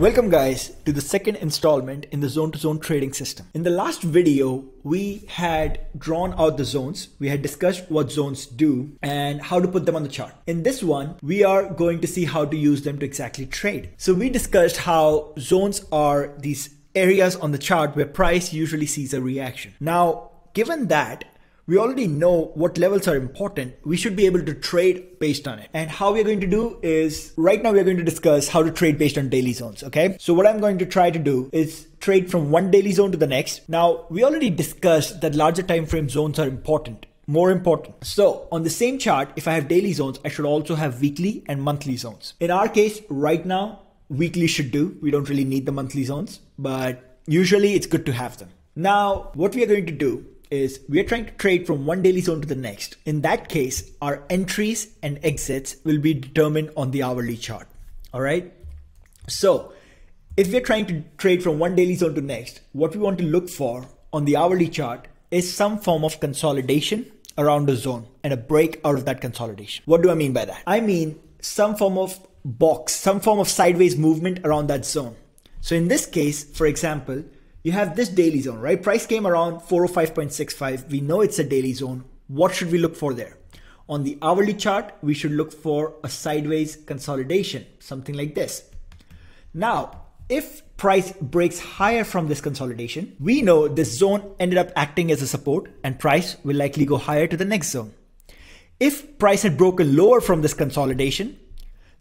Welcome guys to the second installment in the zone-to-zone trading system. In the last video, we had drawn out the zones. We had discussed what zones do and how to put them on the chart. In this one, we are going to see how to use them to exactly trade. So we discussed how zones are these areas on the chart where price usually sees a reaction. Now, given that we already know what levels are important, we should be able to trade based on it. And how we're going to do is, right now we're going to discuss how to trade based on daily zones, okay? So what I'm going to try to do is trade from one daily zone to the next. Now, we already discussed that larger time frame zones are important, more important. So on the same chart, if I have daily zones, I should also have weekly and monthly zones. In our case, right now, weekly should do. We don't really need the monthly zones, but usually it's good to have them. Now, what we are going to do is we are trying to trade from one daily zone to the next. In that case, our entries and exits will be determined on the hourly chart. All right. So if we're trying to trade from one daily zone to next, what we want to look for on the hourly chart is some form of consolidation around the zone and a break out of that consolidation. What do I mean by that? I mean some form of box, some form of sideways movement around that zone. So in this case, for example, you have this daily zone, right? Price came around 405.65. We know it's a daily zone. What should we look for there? On the hourly chart, we should look for a sideways consolidation, something like this. Now, if price breaks higher from this consolidation, we know this zone ended up acting as a support and price will likely go higher to the next zone. If price had broken lower from this consolidation,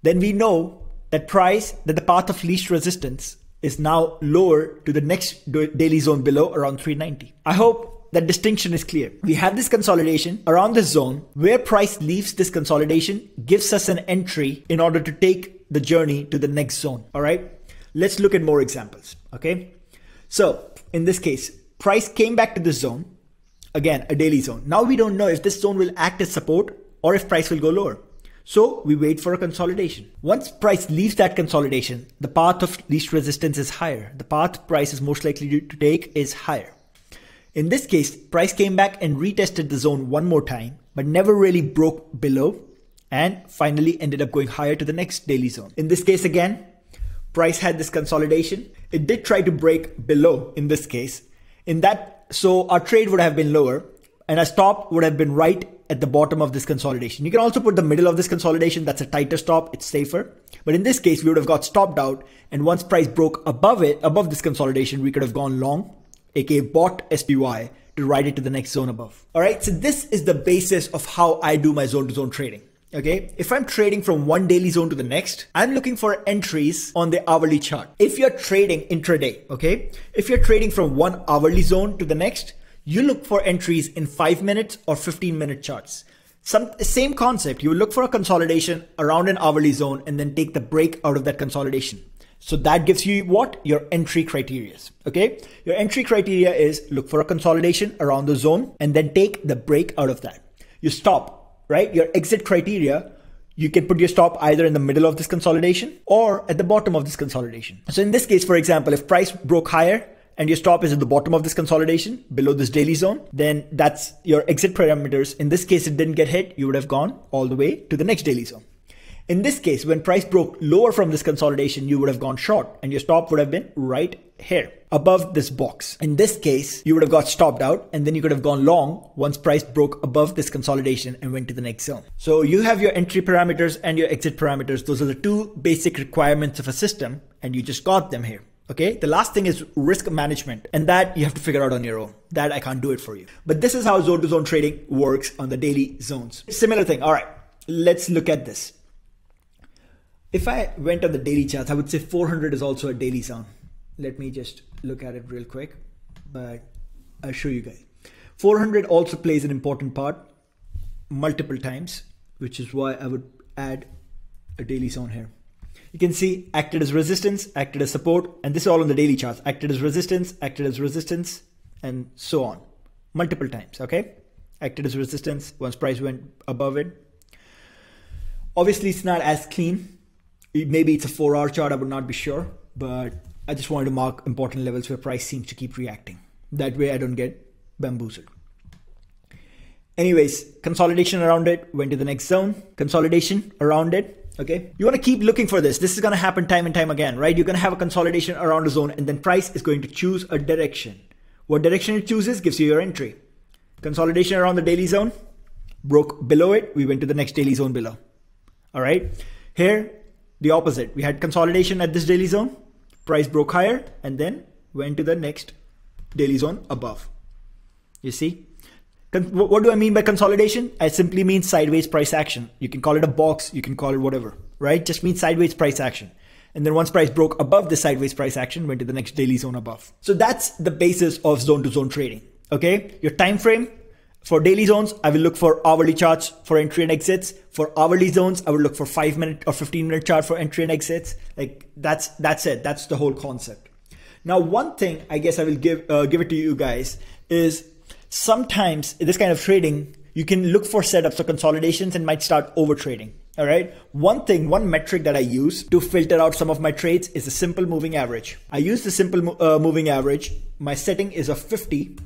then we know that the path of least resistance is now lower to the next daily zone below around 390. I hope that distinction is clear. We have this consolidation around this zone where price leaves this consolidation, gives us an entry in order to take the journey to the next zone. All right, let's look at more examples. Okay, so in this case, price came back to this zone, again, a daily zone. Now we don't know if this zone will act as support or if price will go lower. So we wait for a consolidation. Once price leaves that consolidation, the path of least resistance is higher. The path price is most likely to take is higher. In this case, price came back and retested the zone one more time, but never really broke below and finally ended up going higher to the next daily zone. In this case again, price had this consolidation. It did try to break below in this case. So our trade would have been lower and our stop would have been right at the bottom of this consolidation. You can also put the middle of this consolidation. That's a tighter stop. It's safer. But in this case, we would have got stopped out. And once price broke above this consolidation, we could have gone long, aka bought SPY to ride it to the next zone above. All right. So this is the basis of how I do my zone to zone trading. Okay. If I'm trading from one daily zone to the next, I'm looking for entries on the hourly chart. If you're trading intraday, okay, if you're trading from one hourly zone to the next, you look for entries in 5 minutes or 15-minute charts. Same concept. You look for a consolidation around an hourly zone and then take the break out of that consolidation. So that gives you what? Your entry criteria. Okay. Your entry criteria is look for a consolidation around the zone and then take the break out of that. You stop, right? Your exit criteria, you can put your stop either in the middle of this consolidation or at the bottom of this consolidation. So in this case, for example, if price broke higher, and your stop is at the bottom of this consolidation below this daily zone, then that's your exit parameters. In this case, it didn't get hit. You would have gone all the way to the next daily zone. In this case, when price broke lower from this consolidation, you would have gone short and your stop would have been right here above this box. In this case, you would have got stopped out and then you could have gone long once price broke above this consolidation and went to the next zone. So you have your entry parameters and your exit parameters. Those are the two basic requirements of a system and you just got them here. Okay, the last thing is risk management, and that you have to figure out on your own. That I can't do it for you. But this is how zone to zone trading works on the daily zones. Similar thing. All right, let's look at this. If I went on the daily charts, I would say 400 is also a daily zone. Let me just look at it real quick, but I'll show you guys. 400 also plays an important part multiple times, which is why I would add a daily zone here. You can see acted as resistance, acted as support, and this is all on the daily charts. Acted as resistance, and so on. Multiple times, okay? Acted as resistance once price went above it. Obviously, it's not as clean. Maybe it's a 4-hour chart, I would not be sure. But I just wanted to mark important levels where price seems to keep reacting. That way I don't get bamboozled. Anyways, consolidation around it, went to the next zone. Consolidation around it. Okay, you want to keep looking for this. This is going to happen time and time again, right? You're going to have a consolidation around a zone, and then price is going to choose a direction. What direction it chooses gives you your entry. Consolidation around the daily zone, broke below it, we went to the next daily zone below. All right, here the opposite. We had consolidation at this daily zone, price broke higher, and then went to the next daily zone above. You see? What do I mean by consolidation? I simply mean sideways price action. You can call it a box, you can call it whatever, right? Just means sideways price action. And then once price broke above the sideways price action, went to the next daily zone above. So that's the basis of zone to zone trading. Okay, your time frame for daily zones, I will look for hourly charts for entry and exits. For hourly zones, I will look for 5-minute or 15-minute chart for entry and exits. Like that's it. That's the whole concept. Now, one thing I guess I will give it to you guys is sometimes in this kind of trading, you can look for setups or consolidations and might start over trading. All right. One metric that I use to filter out some of my trades is the simple moving average. I use the simple moving average. My setting is a 50.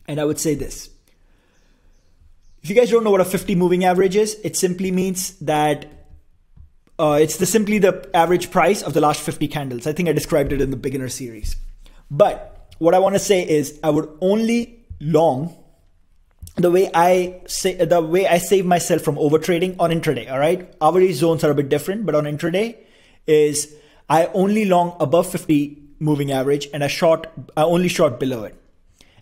And I would say this. If you guys don't know what a 50 moving average is, it simply means that it's simply the average price of the last 50 candles. I think I described it in the beginner series. But what I want to say is I would only long the way I save myself from over trading on intraday. All right. Hourly zones are a bit different, but on intraday is I only long above 50 moving average and I only short below it.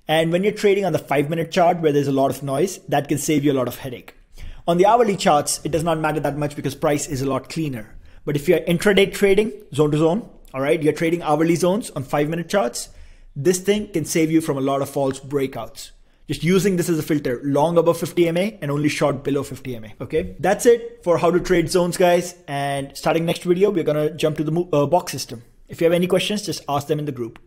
And when you're trading on the 5-minute chart where there's a lot of noise, that can save you a lot of headache. On the hourly charts, it does not matter that much because price is a lot cleaner. But if you're intraday trading zone to zone, all right, you're trading hourly zones on 5-minute charts, this thing can save you from a lot of false breakouts. Just using this as a filter, long above 50 MA and only short below 50 MA. Okay, that's it for how to trade zones, guys. And starting next video, we're going to jump to the box system. If you have any questions, just ask them in the group.